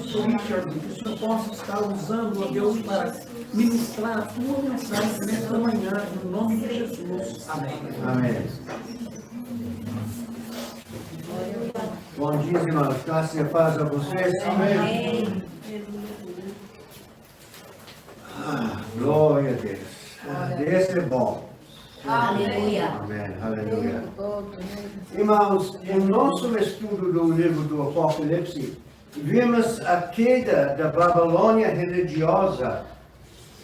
pastor Richard, que o Senhor possa estar usando, ó Deus, para ministrar a tua mensagem nesta manhã, no nome de Jesus. Amém. Amém. Bom dia, irmãos. Graça e paz a vocês. Amém. Glória a Deus. Deus é bom. Aleluia. Amém. Aleluia. Irmãos, em nosso estudo do livro do Apocalipse, vimos a queda da Babilônia religiosa.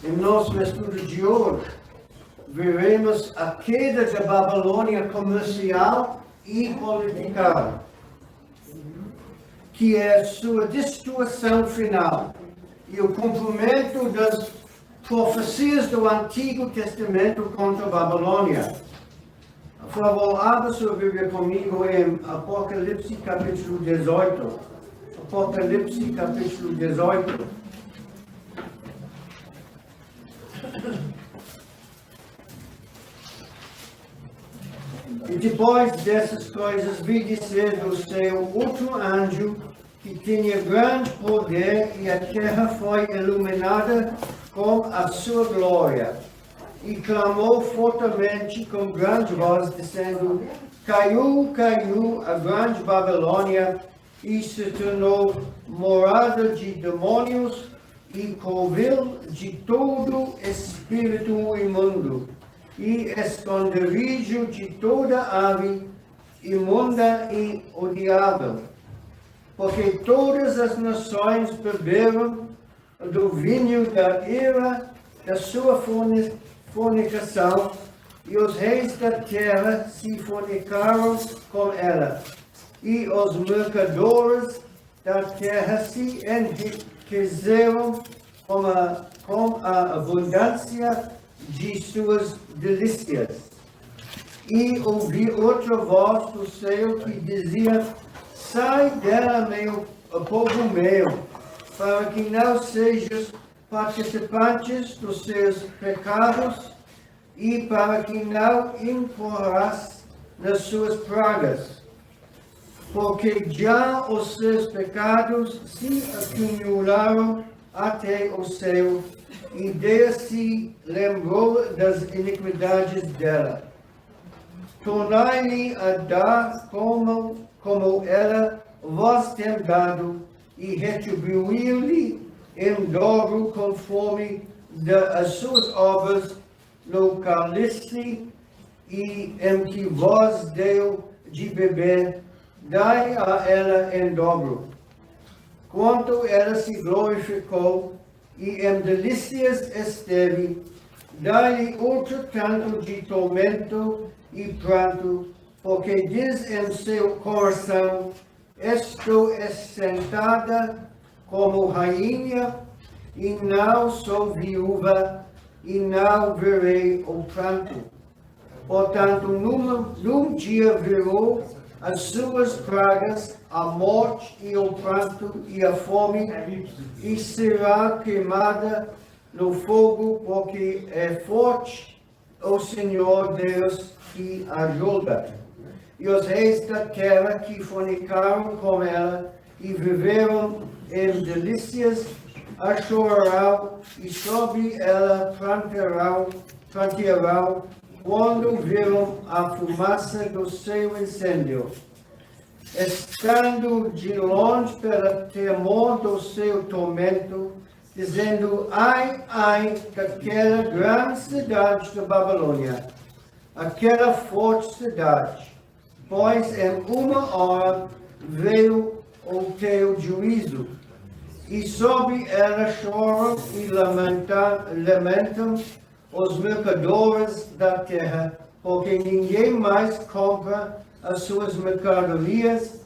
Em nosso estudo de hoje, veremos a queda da Babilônia comercial e political, que é sua destruição final e o cumprimento das profecias do Antigo Testamento contra a Babilônia. Por favor, abra sua Bíblia comigo em Apocalipse capítulo 18. Apocalipse capítulo 18. E depois dessas coisas vi descer do céu outro anjo que tinha grande poder, e a terra foi iluminada com a sua glória. E clamou fortemente com grande voz, dizendo: Caiu, caiu a grande Babilônia, e se tornou morada de demônios e covil de todo espírito imundo, e esconderijo de toda ave imunda e odiável. Porque todas as nações beberam do vinho da ira da sua fornicação, e os reis da terra se fornicaram com ela, e os mercadores da terra se enriqueceram com a abundância de suas delícias. E ouvi outra voz do céu que dizia: Sai dela, meu povo meu, para que não sejas participantes dos seus pecados, e para que não incorras nas suas pragas. Porque já os seus pecados se acumularam até o céu, e Deus se lembrou das iniquidades dela. Tornai-lhe a dar como ela vos tem dado, e retribuir-lhe em dobro conforme as suas obras no cálice e em que vos deu de beber, dai a ela em dobro. Quanto ela se glorificou e em delícias esteve, dai-lhe outro tanto de tormento e pranto, porque diz em seu coração: Estou assentada como rainha, e não sou viúva, e não verei o pranto. Portanto, num dia virou as suas pragas, a morte e o pranto e a fome, e será queimada no fogo, porque é forte o Senhor Deus que ajuda. E os reis da terra que fornicaram com ela e viveram em delícias, a chorarão, e sobre ela prantearão, quando viram a fumaça do seu incêndio. Estando de longe pelo temor do seu tormento, dizendo: Ai, ai, daquela grande cidade da Babilônia, aquela forte cidade, pois em uma hora veio o teu juízo, e sobre ela choram e lamentam os mercadores da terra, porque ninguém mais compra as suas mercadorias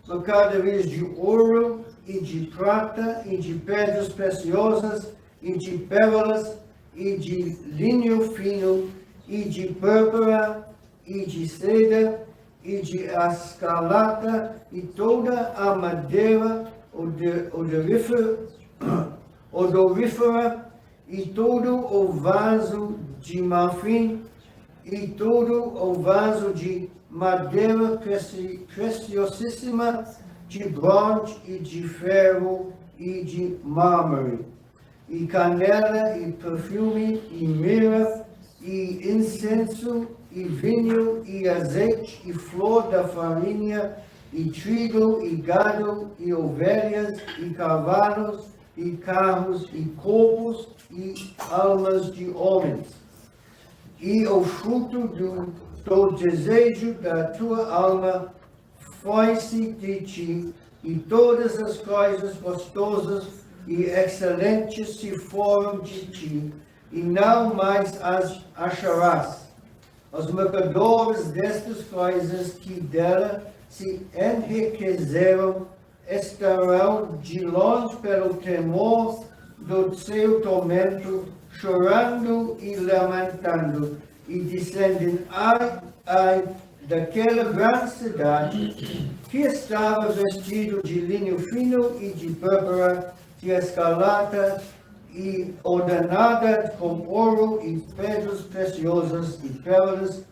de ouro e de prata e de pedras preciosas e de pérolas e de linho fino e de púrpura e de seda e de escarlata e toda a madeira odorífera e todo o vaso de marfim e todo o vaso de madeira preciosíssima, de bronze e de ferro e de mármore, e canela, e perfume, e mirra, e incenso, e vinho, e azeite, e flor da farinha, e trigo, e gado, e ovelhas, e cavalos, e carros, e corpos, e almas de homens. E o fruto do desejo da tua alma foi-se de ti, e todas as coisas gostosas e excelentes se foram de ti, e não mais as acharás. Os mercadores destas coisas que dela se enriqueceram estarão de longe pelo temor do seu tormento, chorando e lamentando, e dizendo: ai, ai, daquela grande cidade, que estava vestido de linho fino e de púrpura, de escarlata, e ordenada com ouro e pedras preciosas e pérolas,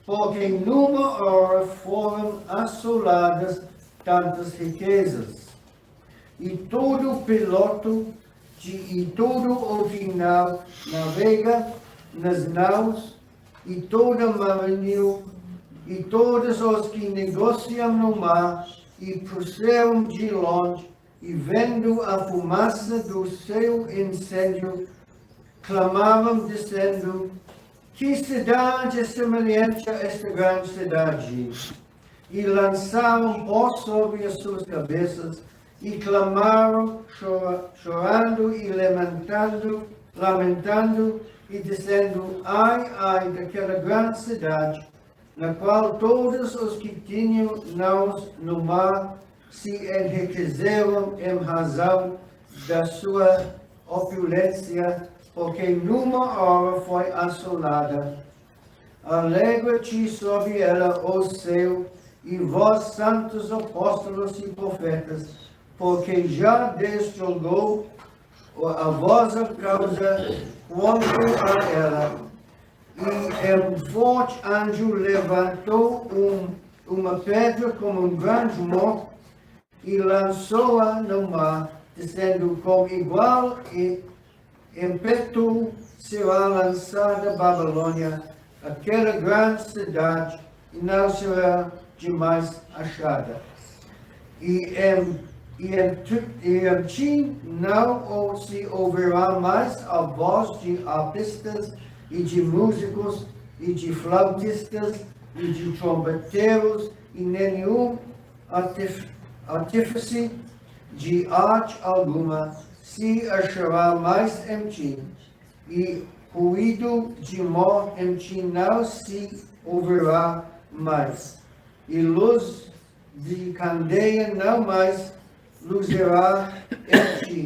porque numa hora foram assoladas tantas riquezas. E todo piloto e todo o que navega nas naus, e todo marinheiro, e todos os que negociam no mar, e puseram de longe, e vendo a fumaça do seu incêndio, clamavam dizendo: que cidade é semelhante a esta grande cidade? E lançaram pó sobre as suas cabeças, e clamaram, chorando e lamentando, e dizendo: ai, ai, daquela grande cidade, na qual todos os que tinham naus no mar se enriqueceram em razão da sua opulência, porque numa hora foi assolada. Alegra-te sobre ela, ó céu, e vós, santos apóstolos e profetas, porque já desjogou a vossa causa quanto a ela. E um forte anjo levantou uma pedra como um grande monte e lançou-a no mar, dizendo: com igual ímpeto será lançada Babilônia, aquela grande cidade, e não será demais achada. E em ti não se ouvirá mais a voz de arpistas, e de músicos, e de flautistas, e de trombeteiros, e nenhum artífice de arte alguma se achará mais em ti, e ruído de morte em ti não se ouvirá mais, e luz de candeia não mais luzirá em ti,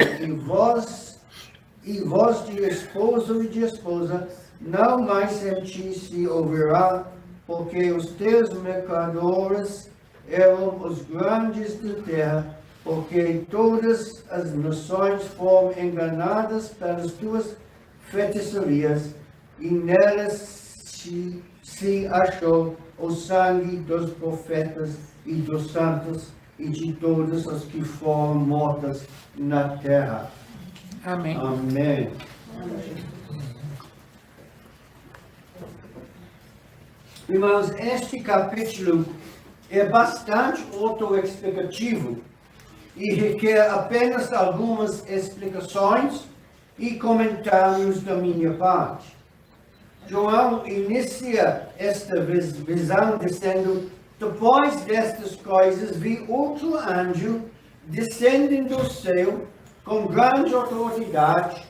e voz de esposo e de esposa não mais em ti se ouvirá, porque os teus mercadores eram os grandes da terra, porque todas as nações foram enganadas pelas tuas feitiçarias, e nelas se achou o sangue dos profetas e dos santos e de todos os que foram mortos na terra. Amém. Amém. Irmãos, este capítulo é bastante autoexplicativo e requer apenas algumas explicações e comentários da minha parte. João inicia esta visão dizendo: depois destas coisas vi outro anjo descendendo do céu com grande autoridade,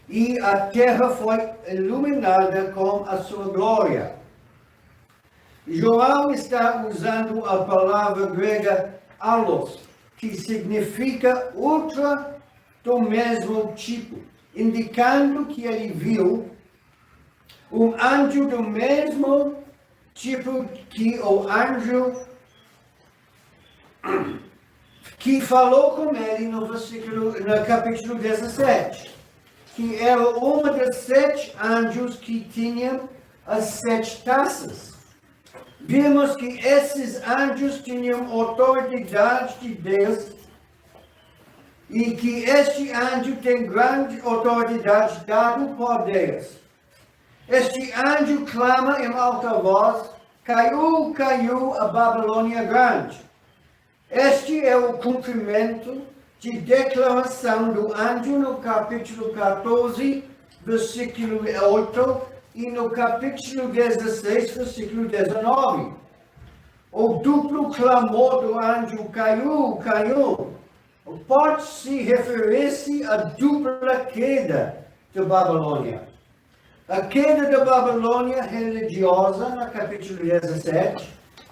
e a terra foi iluminada com a sua glória. João está usando a palavra grega allos, que significa outra do mesmo tipo, indicando que ele viu um anjo do mesmo tipo que o anjo que falou com ele no capítulo 17, que era uma das 7 anjos que tinham as 7 taças. Vimos que esses anjos tinham autoridade de Deus e que este anjo tem grande autoridade dado por Deus. Este anjo clama em alta voz: caiu, caiu a Babilônia grande. Este é o cumprimento de declaração do anjo no capítulo 14, versículo 8, e no capítulo 16, versículo 19. O duplo clamor do anjo: caiu, caiu, pode se referir-se à dupla queda de Babilônia. A queda da Babilônia religiosa, no capítulo 17,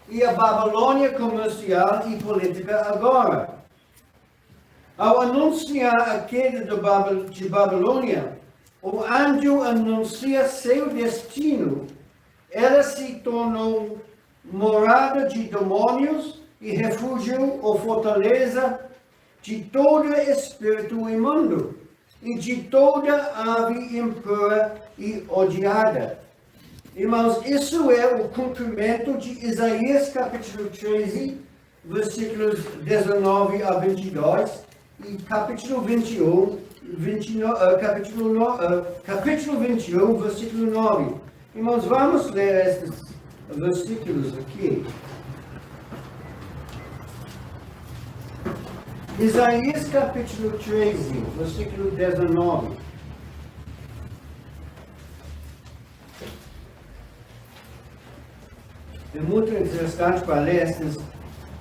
e a Babilônia comercial e política agora. Ao anunciar a queda de Babilônia, o anjo anuncia seu destino. Ela se tornou morada de demônios e refúgio ou fortaleza de todo espírito imundo e de toda ave impura e odiada. Irmãos, isso é o cumprimento de Isaías capítulo 13, versículos 19 a 22 e capítulo 21, capítulo 21, versículo 9. Irmãos, vamos ler estes versículos aqui. Isaías capítulo 13, versículo 19. É muito interessante para ler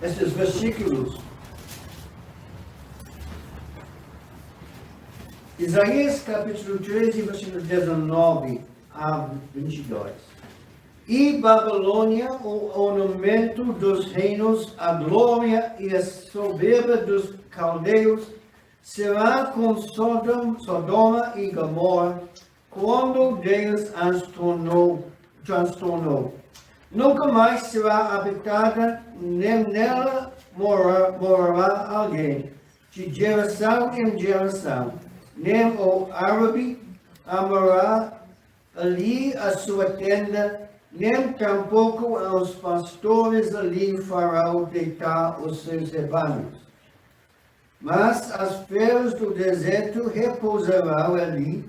estes versículos. Isaías capítulo 13, versículo 19 a 22. E Babilônia, o ornamento dos reinos, a glória e a soberba dos caldeus, será com Sodoma e Gomorra, quando Deus as transtornou. Nunca mais será habitada, nem nela morará alguém, de geração em geração. Nem o árabe amará ali a sua tenda, nem tampouco aos pastores ali farão deitar os seus rebanhos. Mas as feras do deserto repousarão ali,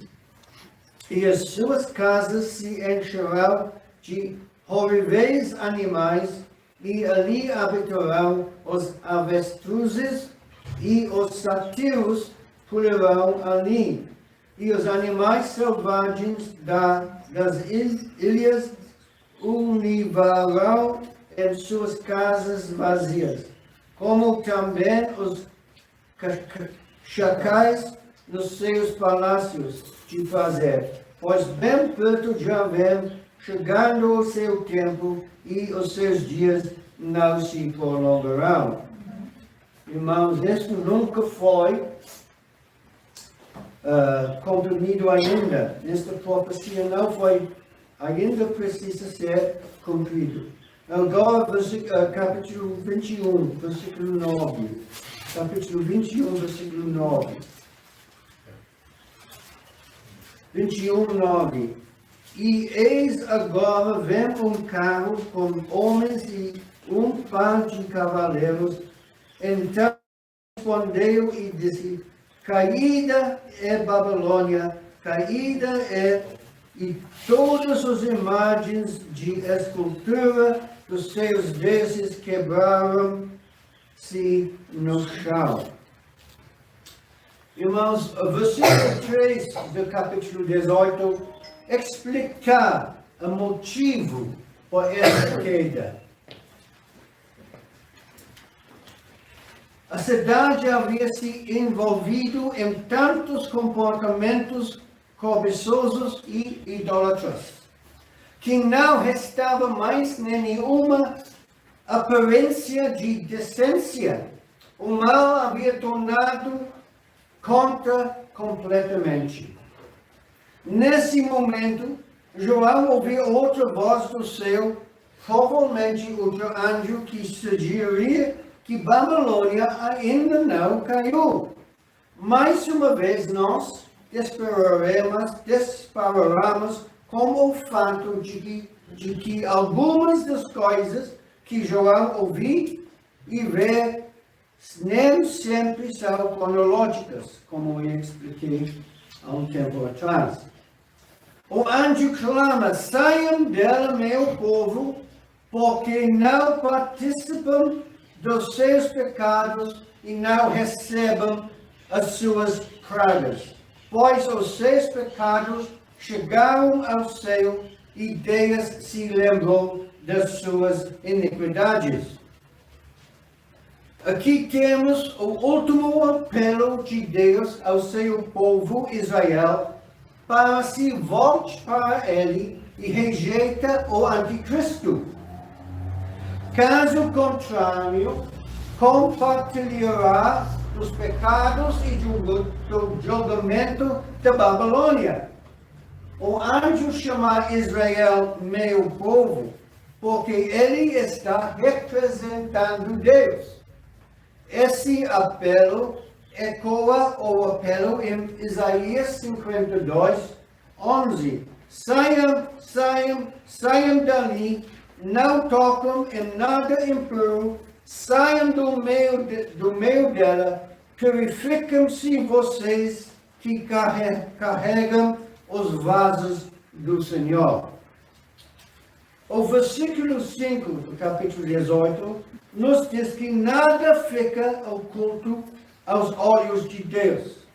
e as suas casas se encherão de horríveis animais, e ali habitarão os avestruzes, e os sátiros pularão ali, e os animais selvagens das ilhas univarão em suas casas vazias, como também os chacais nos seus palácios de fazer, pois bem perto já vem chegando o seu tempo e os seus dias não se prolongarão. Irmãos, isso nunca foi cumprido ainda. Esta profecia não foi, ainda precisa ser cumprido. Agora, capítulo 21, versículo 9. Capítulo 21, versículo 9. 21, 9. E eis agora vem um carro com homens e par de cavaleiros. Então respondeu e disse: caída é Babilônia, caída é, e todas as imagens de escultura dos seus deuses quebraram-se no chão. Irmãos, o versículo 3 do capítulo 18 explica o motivo por essa queda. A cidade havia se envolvido em tantos comportamentos cobiçosos e idólatras, que não restava mais nenhuma aparência de decência. O mal havia tornado contra completamente. Nesse momento, João ouviu outra voz do céu, provavelmente outro anjo, que sugeria que Babilônia ainda não caiu. Mais uma vez nós dispararemos como o fato de que algumas das coisas que João ouviu e vê nem sempre são cronológicas, como eu expliquei há um tempo atrás. O anjo clama: saiam dela, meu povo, porque não participam dos seus pecados e não recebam as suas pragas. Pois os seus pecados chegaram ao céu e Deus se lembrou das suas iniquidades. Aqui temos o último apelo de Deus ao seu povo Israel para se volte para ele e rejeita o anticristo. Caso contrário, compartilhará dos pecados e do julgamento da Babilônia. O anjo chama Israel meu povo, porque ele está representando Deus. Esse apelo ecoa o apelo em Isaías 52, 11. Saiam dali, não tocam em nada impuro, saiam do meio dela, purificam-se vocês que carregam os vasos do Senhor. O versículo 5 do capítulo 18 nos diz que nada fica oculto aos olhos de Deus.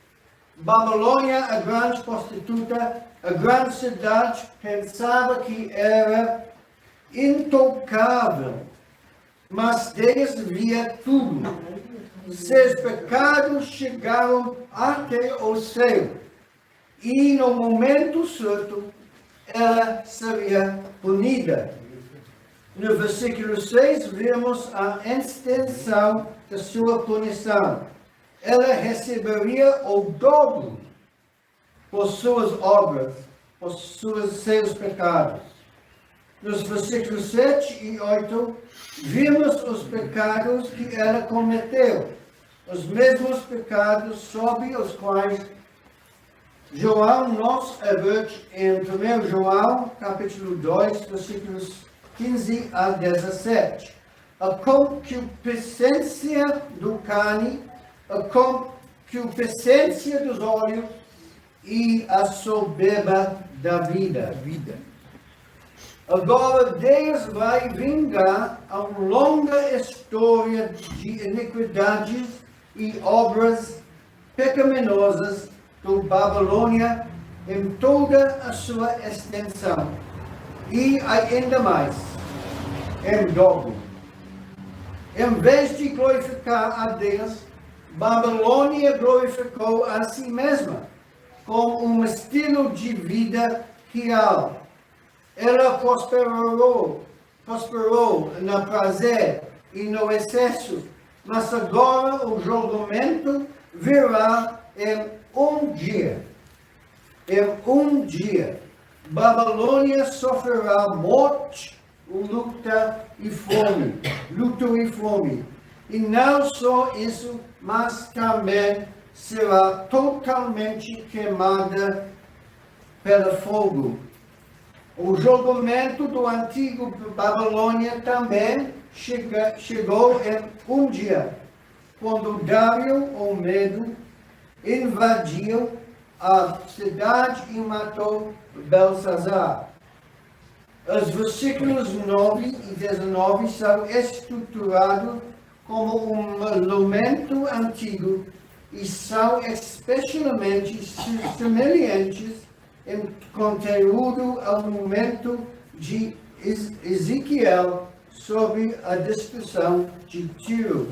Babilônia, a grande prostituta, a grande cidade, pensava que era intocável, mas Deus via tudo. Seus pecados chegaram até o céu, e no momento certo ela seria punida. No versículo 6 vemos a extensão da sua punição. Ela receberia o dobro por suas obras, por seus pecados. Nos versículos 7 e 8, vimos os pecados que ela cometeu, os mesmos pecados sobre os quais João nos adverte em 1 João, capítulo 2, versículos 15 a 17. A concupiscência do carne, a concupiscência dos olhos e a soberba da vida. Agora Deus vai vingar a longa história de iniquidades e obras pecaminosas do Babilônia em toda a sua extensão. E ainda mais, em dobro. Em vez de glorificar a Deus, Babilônia glorificou a si mesma com um estilo de vida real. Ela prosperou no prazer e no excesso, mas agora o julgamento virá em um dia. Em um dia, Babilônia sofrerá morte, luta e fome. E não só isso, mas também será totalmente queimada pelo fogo. O julgamento do antigo Babilônia também chegou em um dia, quando Dário, o Medo, invadiu a cidade e matou Belsazar. Os versículos 9 e 19 são estruturados como um lamento antigo e são especialmente semelhantes em conteúdo ao momento de Ezequiel sobre a destruição de Tiro.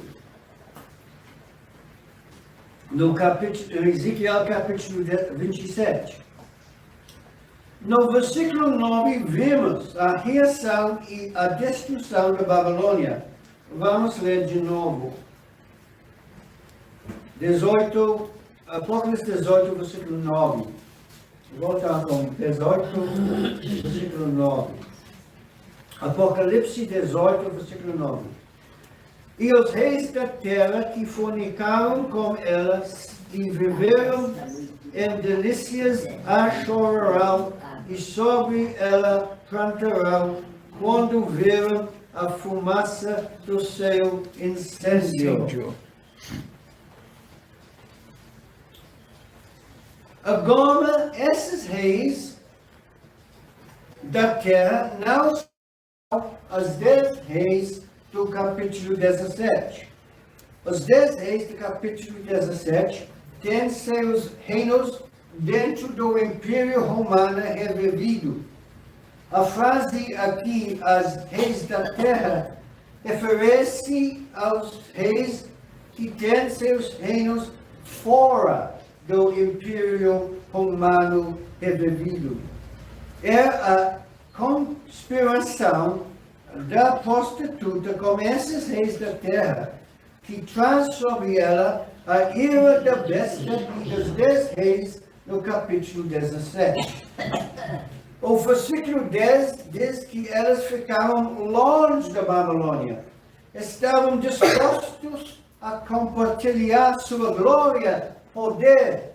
No Ezequiel capítulo 27. No versículo 9 vemos a reação e a destruição da Babilônia. Vamos ler de novo. 18, Apocalipse 18, versículo 9. Voltar com 18, versículo 9. Apocalipse 18, versículo 9. E os reis da terra que fornicaram com elas e viveram em delícias a chorarão, e sobre ela plantarão, quando viram a fumaça do seu incêndio. Agora, esses reis da terra não são os 10 reis do capítulo 17. Os 10 reis do capítulo 17 têm seus reinos dentro do Império Romano revivido. A frase aqui, os reis da terra, refere-se aos reis que têm seus reinos fora do Império Romano revivido. É a conspiração da prostituta com esses reis da terra que traz sobre ela a ira da besta e dos 10 reis no capítulo 17. O versículo 10 diz que elas ficaram longe da Babilônia, estavam dispostos a compartilhar sua glória, poder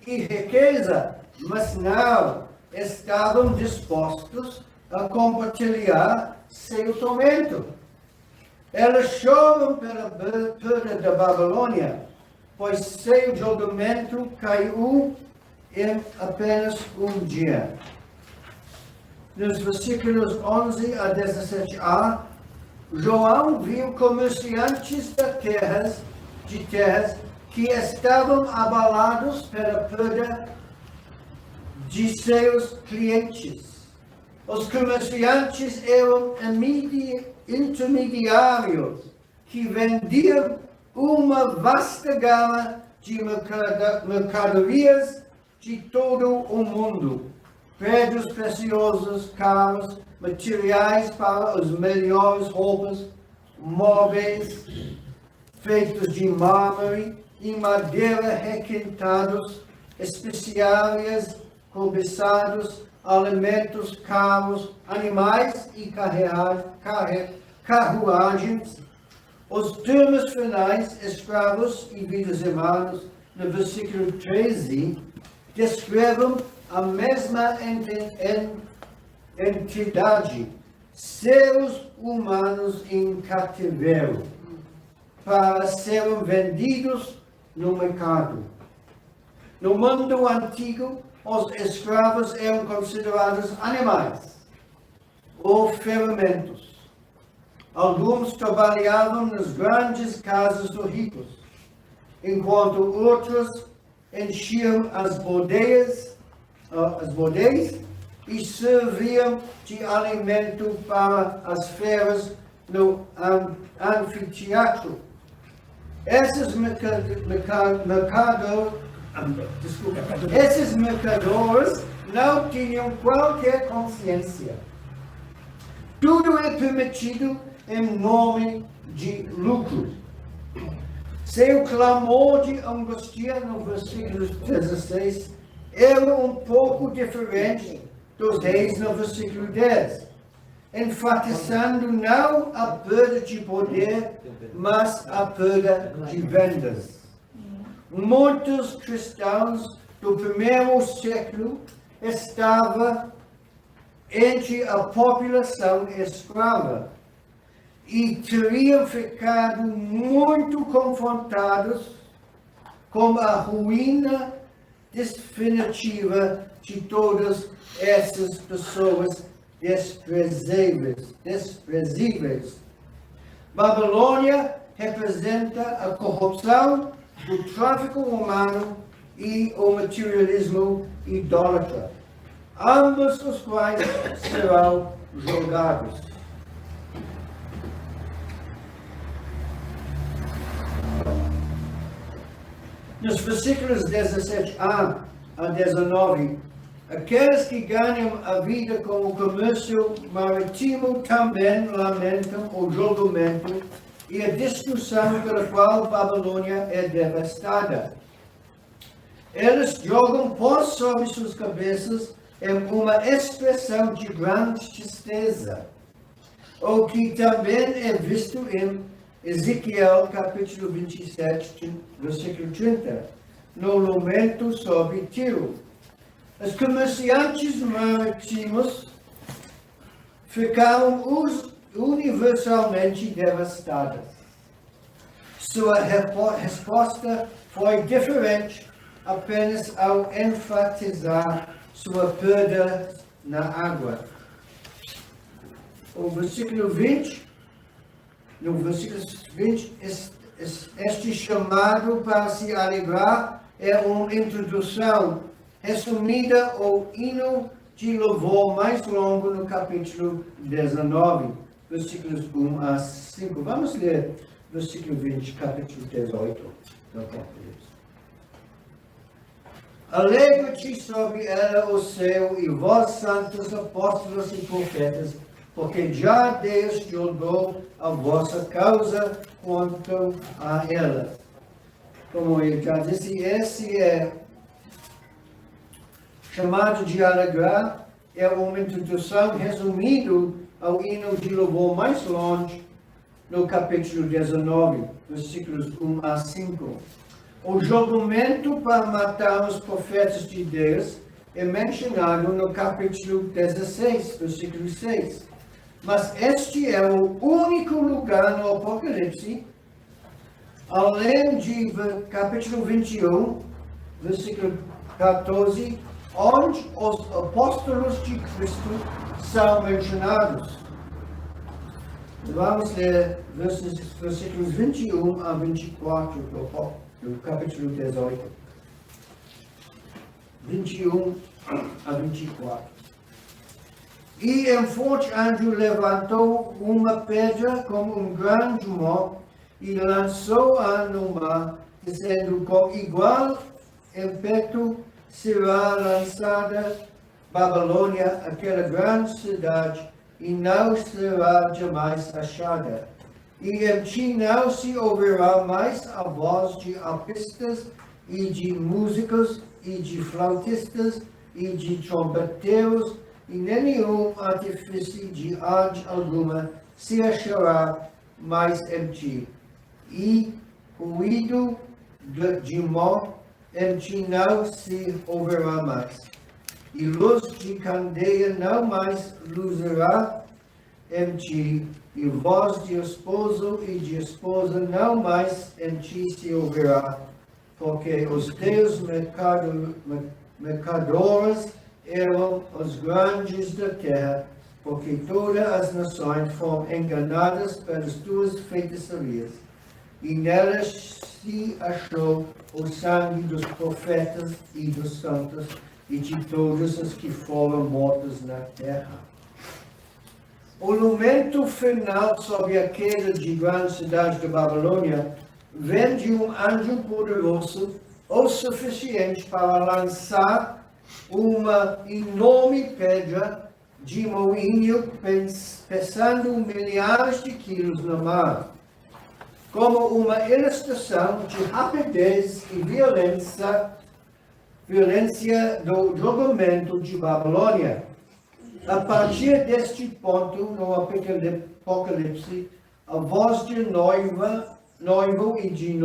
e riqueza, mas não estavam dispostos a compartilhar seu tormento. Elas choram pela perda da Babilônia, pois seu julgamento caiu em apenas um dia. Nos versículos 11 a 17a, João viu comerciantes de terras que estavam abalados pela perda de seus clientes. Os comerciantes eram intermediários que vendiam uma vasta gama de mercadorias de todo o mundo. Pedras preciosas, carros, materiais para as melhores roupas, móveis feitos de mármore e madeira requintados, especiarias cobiçados, alimentos caros, animais e carruagens. Os termos finais, escravos e vidas humanas, no versículo 13, descrevem a mesma entidade, seres humanos em cativeiro, para serem vendidos no mercado. No mundo antigo, os escravos eram considerados animais ou ferimentos. Alguns trabalhavam nas grandes casas dos ricos, enquanto outros enchiam as bodeias e serviam de alimento para as feiras no anfiteatro. Esses mercadores não tinham qualquer consciência. Tudo é permitido em nome de lucro. Seu clamor de angústia no versículo 16 era um pouco diferente dos reis no versículo 10, enfatizando não a perda de poder, mas a perda de vendas. Muitos cristãos do primeiro século estavam entre a população escrava e teriam ficado muito confrontados com a ruína definitiva de todas essas pessoas desprezíveis. Babilônia representa a corrupção, o tráfico humano e o materialismo idólatra, ambos os quais serão julgados. Nos versículos 17a a 19, aqueles que ganham a vida com o comércio marítimo também lamentam o julgamento e a destruição pela qual Babilônia é devastada. Eles jogam pó sobre suas cabeças em uma expressão de grande tristeza, o que também é visto em Ezequiel capítulo 27, versículo 30, no lamento sobre Tiro. Os comerciantes marítimos ficaram universalmente devastados. Sua resposta foi diferente apenas ao enfatizar sua perda na água. O versículo 20, no versículo 20, este chamado para se alegrar é uma introdução resumida ao hino de louvor mais longo no capítulo 19, versículos 1 a 5. Vamos ler versículo 20, capítulo 18 do Apocalipse. Alegra-te sobre ela, o céu, e vós, santos apóstolos e profetas, porque já Deus julgou a vossa causa quanto a ela. Como eu já disse, esse é chamado de alegrar, é uma introdução resumida ao hino de louvor mais longe, no capítulo 19, versículos 1 a 5. O julgamento para matar os profetas de Deus é mencionado no capítulo 16, versículo 6. Mas este é o único lugar no Apocalipse, além de capítulo 21, versículo 14, onde os apóstolos de Cristo são mencionados. Vamos ler versículos 21 a 24 do capítulo 18. 21 a 24. E um forte anjo levantou uma pedra como um grande monte e lançou-a no mar, dizendo: com igual ímpeto será lançada Babilônia, aquela grande cidade, e não será jamais achada. E em ti não se ouvirá mais a voz de arpistas, e de músicos, e de flautistas, e de trombeteiros, e nenhum artifício de arte alguma se achará mais em ti. E ruído de mão em ti não se ouvirá mais. E luz de candeia não mais luzirá em ti, e voz de esposo e de esposa não mais em ti se ouvirá, porque os teus mercadores eram os grandes da terra, porque todas as nações foram enganadas pelas tuas feitiçarias, e nelas se achou o sangue dos profetas e dos santos e de todos os que foram mortos na terra. O lamento final sobre a queda de grande cidade de Babilônia vem de um anjo poderoso o suficiente para lançar uma enorme pedra de moinho pesando milhares de quilos no mar, como uma ilustração de rapidez e violência do julgamento de Babilônia. A partir deste ponto, no Apocalipse, a voz de noivo e de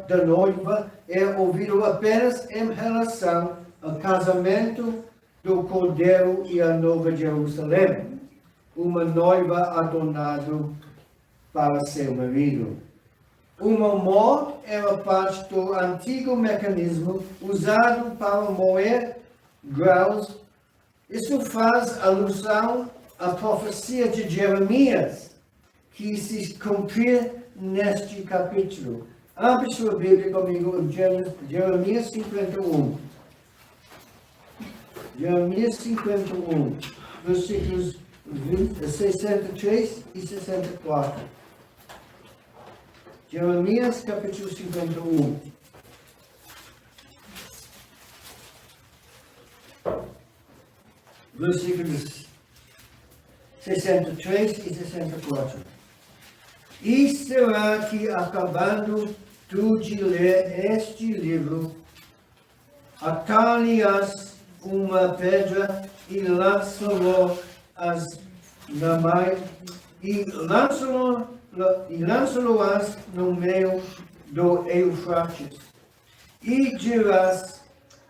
da noiva é ouvido apenas em relação ao casamento do Cordeiro e a Nova Jerusalém, uma noiva adornada para seu marido. Uma morte era parte do antigo mecanismo usado para moer grãos. Isso faz alusão à profecia de Jeremias, que se cumprir neste capítulo. Abre sua Bíblia comigo em Jeremias 51. Jeremias 51, versículos 63 e 64. Jeremias capítulo 51. Versículos 63 e 64. E será que, acabando tu de ler este livro, atar-lhe-ás uma pedra e lançá-lo-ás na mar, e lançá-lo-ás no meio do Eufrates. E dirás: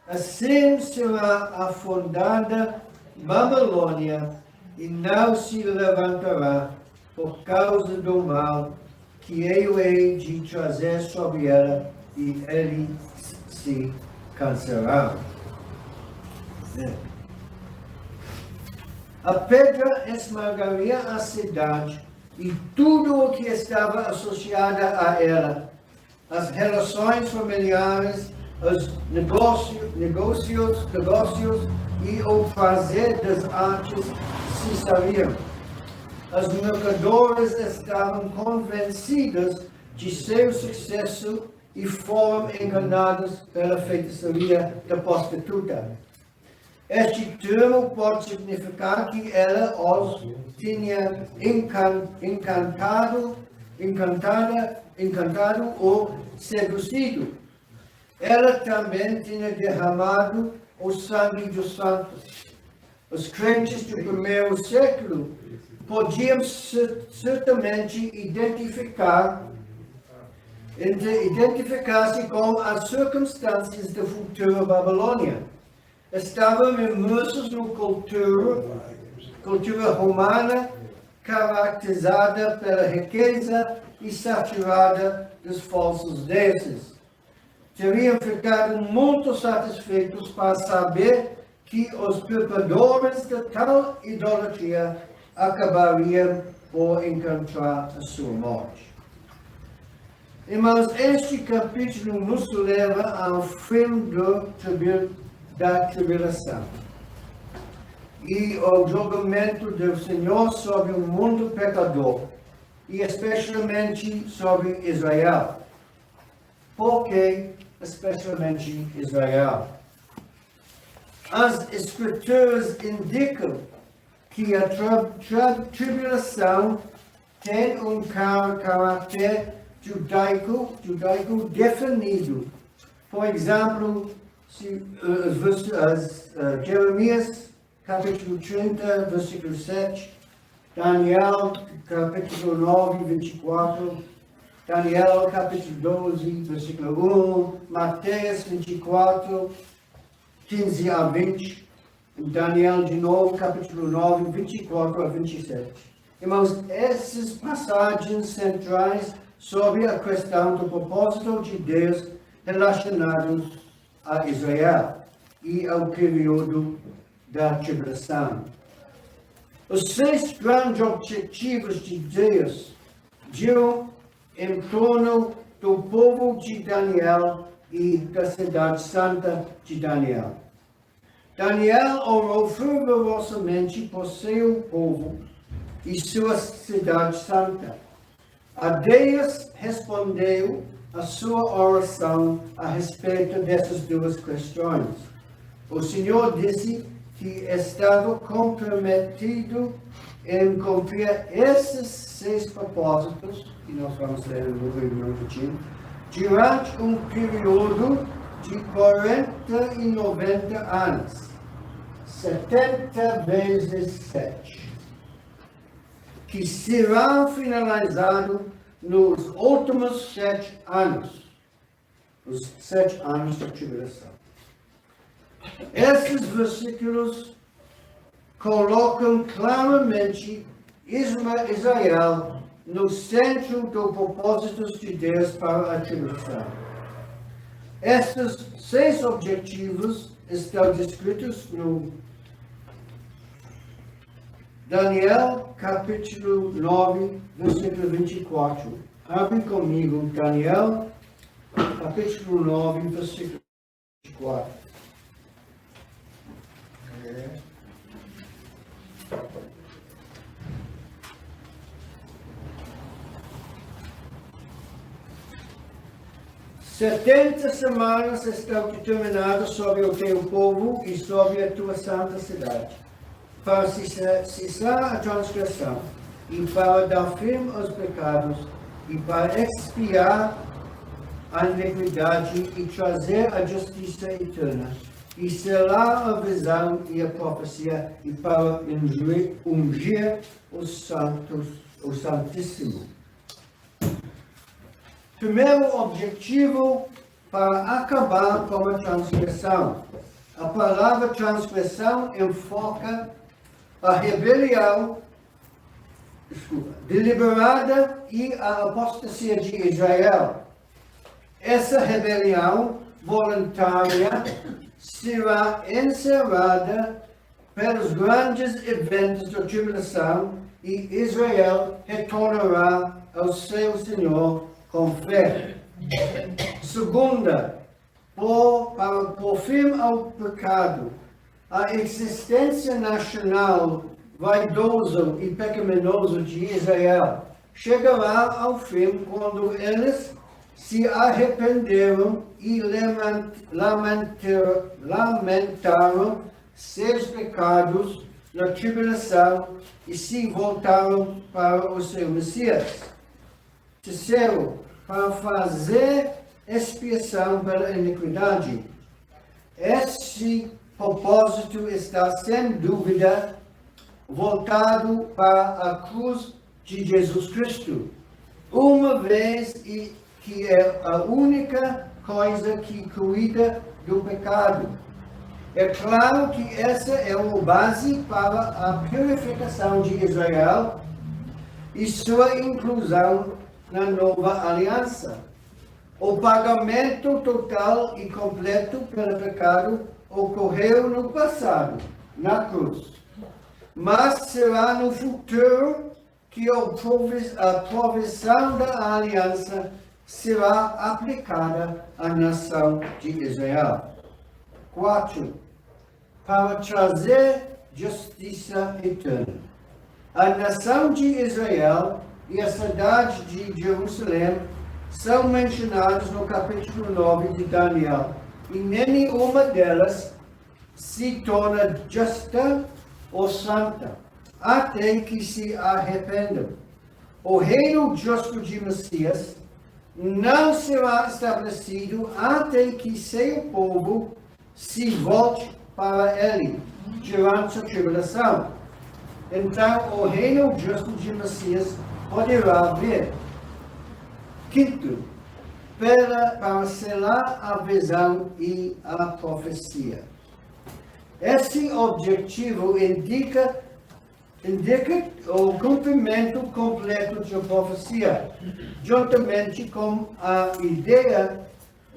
assim será afundada Babilônia, e não se levantará por causa do mal que eu hei de trazer sobre ela, e ele se cansarão. A pedra esmagaria a cidade e tudo o que estava associado a ela. As relações familiares, os negócios e o prazer das artes cessariam. Os mercadores estavam convencidos de seu sucesso e foram enganados pela feitiçaria da prostituta. Este termo pode significar que ela os tinha encantado ou seduzido. Ela também tinha derramado o sangue dos santos. Os crentes do primeiro século podiam certamente identificar-se com as circunstâncias da futura Babilônia. Estavam imersos na cultura romana, caracterizada pela riqueza e saturada dos falsos deuses. Teriam ficado muito satisfeitos para saber que os perpetradores de tal idolatria acabariam por encontrar a sua morte. Irmãos, este capítulo nos leva ao fim da tribulação e ao julgamento do Senhor sobre o mundo pecador e especialmente sobre Israel. Por que especialmente Israel? As Escrituras indicam que a tribulação tem um caráter judaico definido. Por exemplo, Jeremias, capítulo 30, versículo 7, Daniel, capítulo 9, 24, Daniel, capítulo 12, versículo 1, Mateus 24, 15 a 20, Daniel de novo, capítulo 9, 24 a 27. Irmãos, essas passagens centrais sobre a questão do propósito de Deus relacionados a Israel e ao período da tribulação. Os 6 grandes objetivos de Deus giram em torno do povo de Daniel e da cidade santa de Daniel. Daniel orou fervorosamente por seu povo e sua cidade santa. A Deus respondeu a sua oração a respeito dessas duas questões. O Senhor disse que estava comprometido em cumprir esses 6 propósitos, que nós vamos ler no livro durante um período de 40 e 90 anos, 70 vezes 7, que será finalizado nos últimos 7 anos, os 7 anos da tribulação. Esses versículos colocam claramente Israel no centro dos propósitos de Deus para a tribulação. Estes 6 objetivos estão descritos no Daniel, capítulo 9, versículo 24. Abre comigo Daniel, capítulo 9, versículo 24. Setenta semanas estão determinadas sobre o teu povo e sobre a tua santa cidade, para cessar a transgressão, e para dar fim aos pecados, e para expiar a iniquidade e trazer a justiça eterna, e selar a visão e a profecia, e para ungir os santos, o Santíssimo. Primeiro objetivo, para acabar com a transgressão. A palavra transgressão enfoca a rebelião deliberada e a apostasia de Israel. Essa rebelião voluntária será encerrada pelos grandes eventos da tribulação e Israel retornará ao seu Senhor com fé. Segunda, para pôr fim ao pecado, a existência nacional vaidosa e pecaminosa de Israel chegará ao fim quando eles se arrependeram e lamentaram seus pecados na tribulação e se voltaram para o seu Messias. Terceiro, para fazer expiação pela iniquidade. Este propósito está sem dúvida voltado para a cruz de Jesus Cristo, uma vez que é a única coisa que cuida do pecado. É claro que essa é a base para a purificação de Israel e sua inclusão na nova aliança. O pagamento total e completo pelo pecado ocorreu no passado, na cruz. Mas será no futuro que a provisão da aliança será aplicada à nação de Israel. 4. Para trazer justiça eterna. A nação de Israel e a cidade de Jerusalém são mencionados no capítulo 9 de Daniel, e nenhuma delas se torna justa ou santa, até que se arrependam. O reino justo de Messias não será estabelecido até que seu povo se volte para ele durante a tribulação. Então, o reino justo de Messias poderá vir. Quinto, para selar a visão e a profecia. Esse objetivo indica o cumprimento completo da profecia, juntamente com a ideia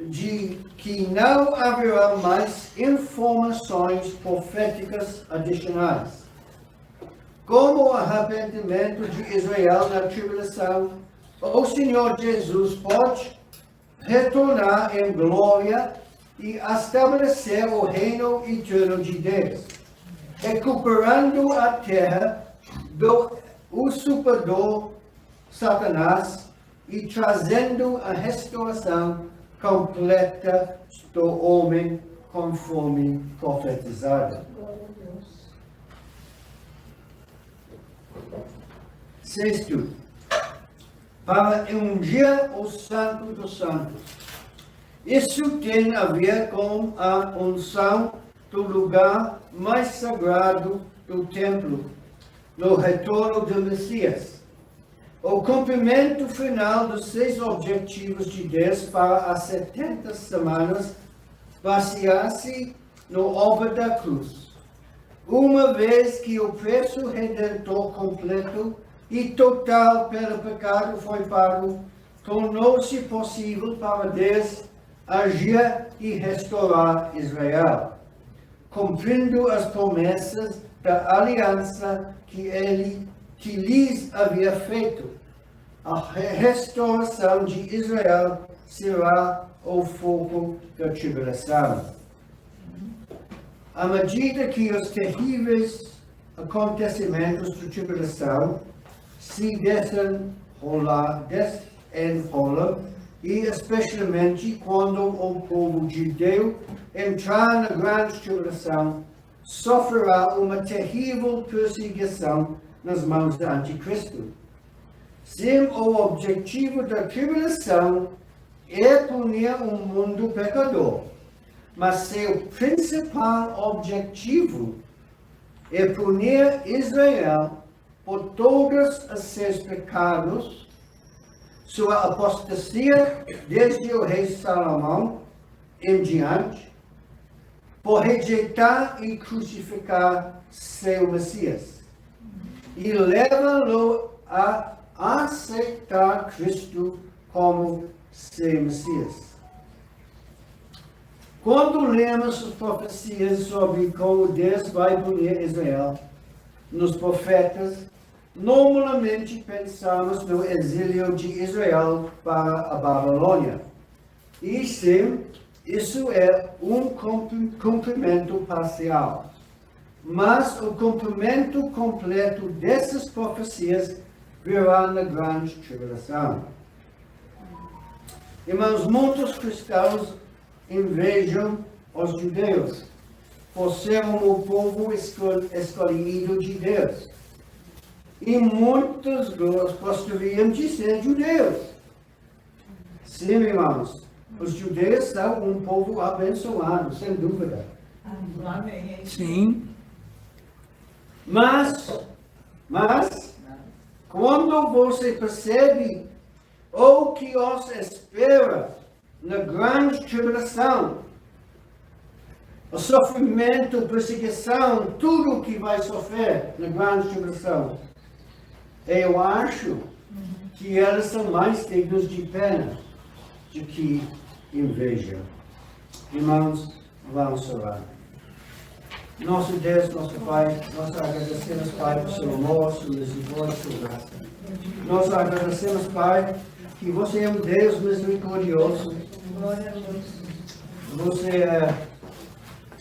de que não haverá mais informações proféticas adicionais. Como o arrependimento de Israel na tribulação, o Senhor Jesus pode retornar em glória e estabelecer o reino eterno de Deus, recuperando a terra do usurpador Satanás e trazendo a restauração completa do homem conforme profetizado. Sexto, para ungir o Santo dos Santos. Isso tem a ver com a unção do lugar mais sagrado do templo, no retorno do Messias. O cumprimento final dos 6 objetivos de Deus para as 70 semanas baseia-se na obra da cruz. Uma vez que o preço redentor completo e total pelo pecado foi pago, tornou-se possível para Deus agir e restaurar Israel, cumprindo as promessas da aliança que lhes havia feito. A restauração de Israel será o foco da tribulação. À medida que os terríveis acontecimentos da tribulação se desenrolam, e especialmente quando o povo judeu entrar na grande tribulação, sofrerá uma terrível perseguição nas mãos do anticristo. Sim, o objetivo da tribulação é punir o mundo pecador, mas seu principal objetivo é punir Israel por todos os seus pecados, sua apostasia desde o rei Salomão em diante, por rejeitar e crucificar seu Messias, e leva-lo a aceitar Cristo como seu Messias. Quando lemos as profecias sobre como Deus vai punir Israel, nos profetas, normalmente pensamos no exílio de Israel para a Babilônia. E sim, isso é um cumprimento parcial. Mas o cumprimento completo dessas profecias virá na grande tribulação. Irmãos, muitos cristãos invejam os judeus por serem o povo escolhido de Deus. E muitos gostariam de ser judeus. Sim, irmãos, os judeus são um povo abençoado, sem dúvida. Sim. Mas, quando você percebe o que os espera na grande tribulação, o sofrimento, perseguição, tudo o que vai sofrer na grande tribulação, eu acho que eles são mais dignos de pena do que inveja. Irmãos, vamos orar. Nosso Deus, nosso Pai, nós agradecemos, Pai, por seu amor, sua misericórdia, sua graça. Nós agradecemos, Pai, que você é um Deus misericordioso. Você é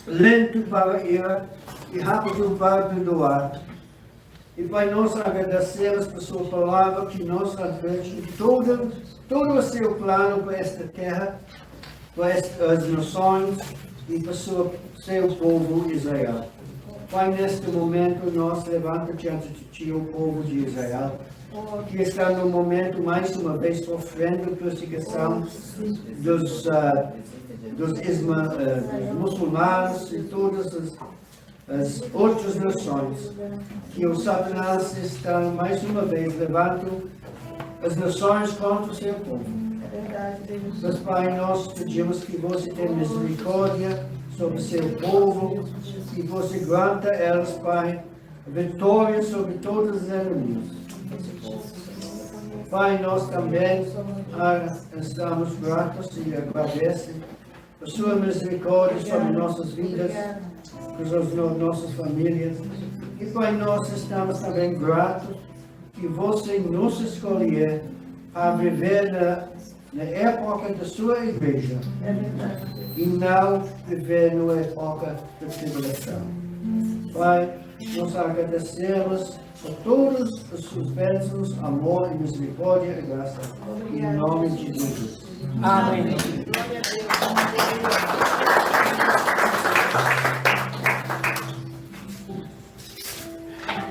lento para a ira e rápido para perdoar. E, Pai, nós agradecemos por sua palavra que nos adverte de todo o seu plano para esta terra, para as nações e para seu povo Israel. Pai, neste momento nós levantamos diante de Ti o povo de Israel, que está no momento mais uma vez sofrendo perseguição dos muçulmanos e todas as outras nações, que o Satanás está mais uma vez levando as nações contra o seu povo. Mas, Pai, nós pedimos que você tenha misericórdia sobre o seu povo, que você granta a eles, Pai, vitória sobre todos os inimigos. Pai, nós também estamos gratos e agradecemos por sua misericórdia sobre nossas vidas, por nossas famílias. E, Pai, nós estamos também gratos que você nos escolheu para viver na época da sua igreja e não viver na época da tribulação. Pai, nós agradecemos por todos os seus bênçãos, amor e misericórdia e graça, em nome de Jesus. Amém. Glória a Deus.